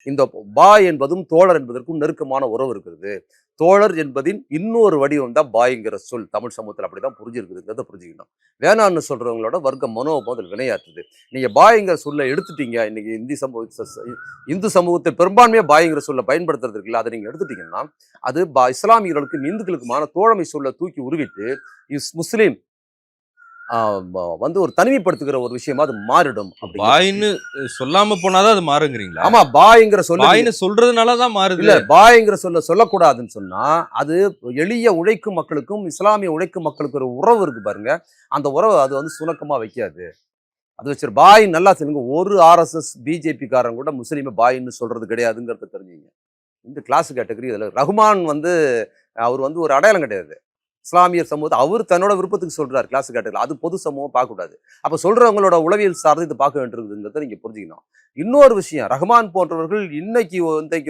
இந்த பாய் என்பதும் தோழர் என்பதற்கும் நெருக்கமான உறவு இருக்கிறது. தோழர் என்பதின் இன்னொரு வடிவம் தான் பாய்ங்கிற சொல். தமிழ் சமூகத்தில் அப்படிதான் புரிஞ்சிருக்குதுங்கிறத புரிஞ்சுக்கணும். வேணான்னு சொல்றவங்களோட வர்க்க மனோபாவம் அதில் வினையாற்றுது. நீங்க பாய்ங்கிற சொல்ல எடுத்துட்டீங்க, இன்னைக்கு இந்து சமூகத்தை பெரும்பான்மையா பாய்ங்கிற சொல்ல பயன்படுத்துறது இருக்குல்ல, அதை நீங்க எடுத்துட்டீங்கன்னா அது இஸ்லாமியர்களுக்கும் இந்துக்களுக்குமான தோழமை சொல்ல தூக்கி உருவிட்டு முஸ்லீம் வந்து ஒரு தனிமைப்படுத்துகிற ஒரு விஷயமா அது மாறிடும். பாய்ன்னு சொல்லாம போனாதான் அது மாறுங்கிறீங்களா? ஆமா, பாய்ங்கிற சொல்ல பாய்ன்னு சொல்றதுனாலதான் மாறுது. இல்ல, பாய்ங்கிற சொல்ல சொல்லக்கூடாதுன்னு சொன்னா அது எளிய உழைக்கும் மக்களுக்கும் இஸ்லாமிய உழைக்கும் மக்களுக்கு ஒரு உறவு இருக்கு பாருங்க, அந்த உறவு அது வந்து சுணக்கமா வைக்காது. அது வச்சு பாய் நல்லா சொல்லுங்க. ஒரு RSS பிஜேபி காரன் கூட முஸ்லீமை பாயின்னு சொல்றது கிடையாதுங்கிறத தெரிஞ்சுங்க. இந்த கிளாஸ் கேட்டகரி இதுல ரஹ்மான் வந்து அவர் வந்து ஒரு அடையாளம் கிடையாது இஸ்லாமியர் சமூகத்தை. அவர் தன்னோட விருப்பத்துக்கு சொல்றாரு கிளாஸ் கேட்டகரி, அது பொது சமூகம் பார்க்கக்கூடாது. அப்ப சொல்றவங்களோட உளவியல் சார்ந்து இது பார்க்க வேண்டியதுங்கிறத நீங்க புரிஞ்சுக்கணும். இன்னொரு விஷயம், ரஹ்மான் போன்றவர்கள் இன்னைக்கு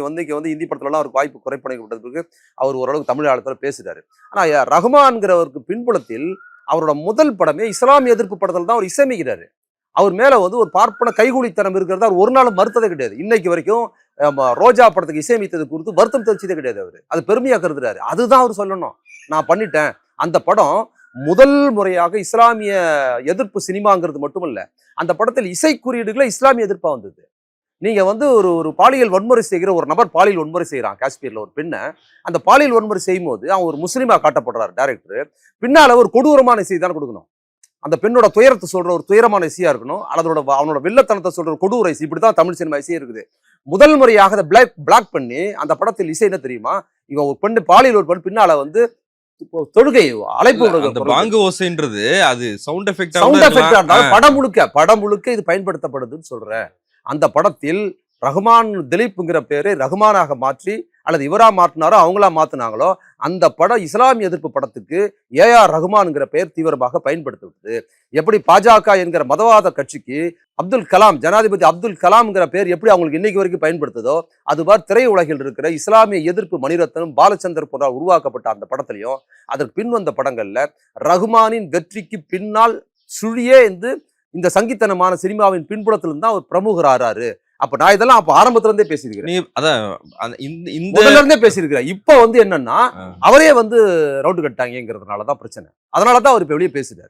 வந்து இந்தி படத்துலலாம் அவருக்கு வாய்ப்பு குறைப்படைக்கப்பட்டதுக்கு அவர் ஓரளவுக்கு தமிழ் ஆழத்துல பேசுறாரு. ஆனா ரஹ்மான்கிறவருக்கு பின்புலத்தில் அவரோட முதல் படமே இஸ்லாமிய எதிர்ப்பு படத்தில் தான் அவர் இசைமிக்கிறாரு. அவர் மேல வந்து ஒரு பார்ப்பன கைகூலித்தனம் இருக்கிறதா அவர் ஒரு நாளும் மறுத்ததே கிடையாது. இன்னைக்கு வரைக்கும் ரோஜா படத்துக்கு இசையமைத்தது குறித்து வருத்தம் தெரிவிச்சதே கிடையாது. அவர் அது பெருமையா கருதுறாரு. அதுதான் அவர் சொல்லணும், நான் பண்ணிட்டேன். அந்த படம் முதல் முறையாக இஸ்லாமிய எதிர்ப்பு சினிமாங்கிறது மட்டுமல்ல, அந்த படத்தில் இசை குறியீடுகளை இஸ்லாமிய எதிர்ப்பா வந்தது. நீங்க வந்து ஒரு பாலியல் வன்முறை செய்கிற ஒரு நபர் பாலியல் வன்முறை செய்யறான் காஷ்மீர்ல ஒரு பெண்ணை. அந்த பாலியல் வன்முறை செய்யும் போது அவன் ஒரு முஸ்லீமா காட்டப்படுறாரு டைரக்டர். பின்னால ஒரு கொடூரமான இசை தான் கொடுக்கணும். அந்த பெண்ணோட துயரத்தை சொல்ற ஒரு துயரமான இசையா இருக்கணும், அல்லது அவனோட வில்லத்தனத்தை சொல்ற ஒரு கொடூர இசை. இப்படிதான் தமிழ் சினிமா இசை இருக்குது. முதல் முறையாக அதை பிளாக் பண்ணி அந்த படத்தில் இசை என்ன தெரியுமா, இவன் ஒரு பெண்ணு பாலியல் ஒரு பெண் பின்னால வந்து தொழுகை அழைப்பு பாங்கு ஓசைன்றது அது சவுண்ட் எஃபெக்ட் படம் முழுக்க இது பயன்படுத்தப்படுதுன்னு சொல்றேன். அந்த படத்தில் ரஹ்மான் திலீப்ங்கிற பேரை ரஹ்மானாக மாற்றி அல்லது இவரா மாற்றினாரோ அவங்களா மாத்தினாங்களோ அந்த படம் இஸ்லாமிய எதிர்ப்பு படத்துக்கு AR ரஹ்மான்ங்கிற பெயர் தீவிரமாக பயன்படுத்துவது. எப்படி பாஜக என்கிற மதவாத கட்சிக்கு அப்துல் கலாம், ஜனாதிபதி அப்துல் கலாம்ங்கிற பேர் எப்படி அவங்களுக்கு இன்னைக்கு வரைக்கும் பயன்படுத்துதோ, அதுபார் திரையுலகில் இருக்கிற இஸ்லாமிய எதிர்ப்பு மணிரத்னம் பாலச்சந்தர் போன்ற உருவாக்கப்பட்ட அந்த படத்திலையும் அதற்கு பின் வந்த படங்கள்ல ரஹ்மானின் வெற்றிக்கு பின்னால் சுழியே இந்த சங்கித்தனமான சினிமாவின் பின்புலத்திலிருந்து தான் அவர் பிரமுகர் ஆறாரு. அப்ப நான் இதெல்லாம் அப்ப ஆரம்பத்துல இருந்தே பேசியிருக்கிறேன். இப்ப வந்து என்னன்னா அவரே வந்து ரவுண்டு கட்டாங்கிறதுனாலதான் பிரச்சனை. அதனாலதான் அவர் இப்ப வெளியே பேசுறாரு.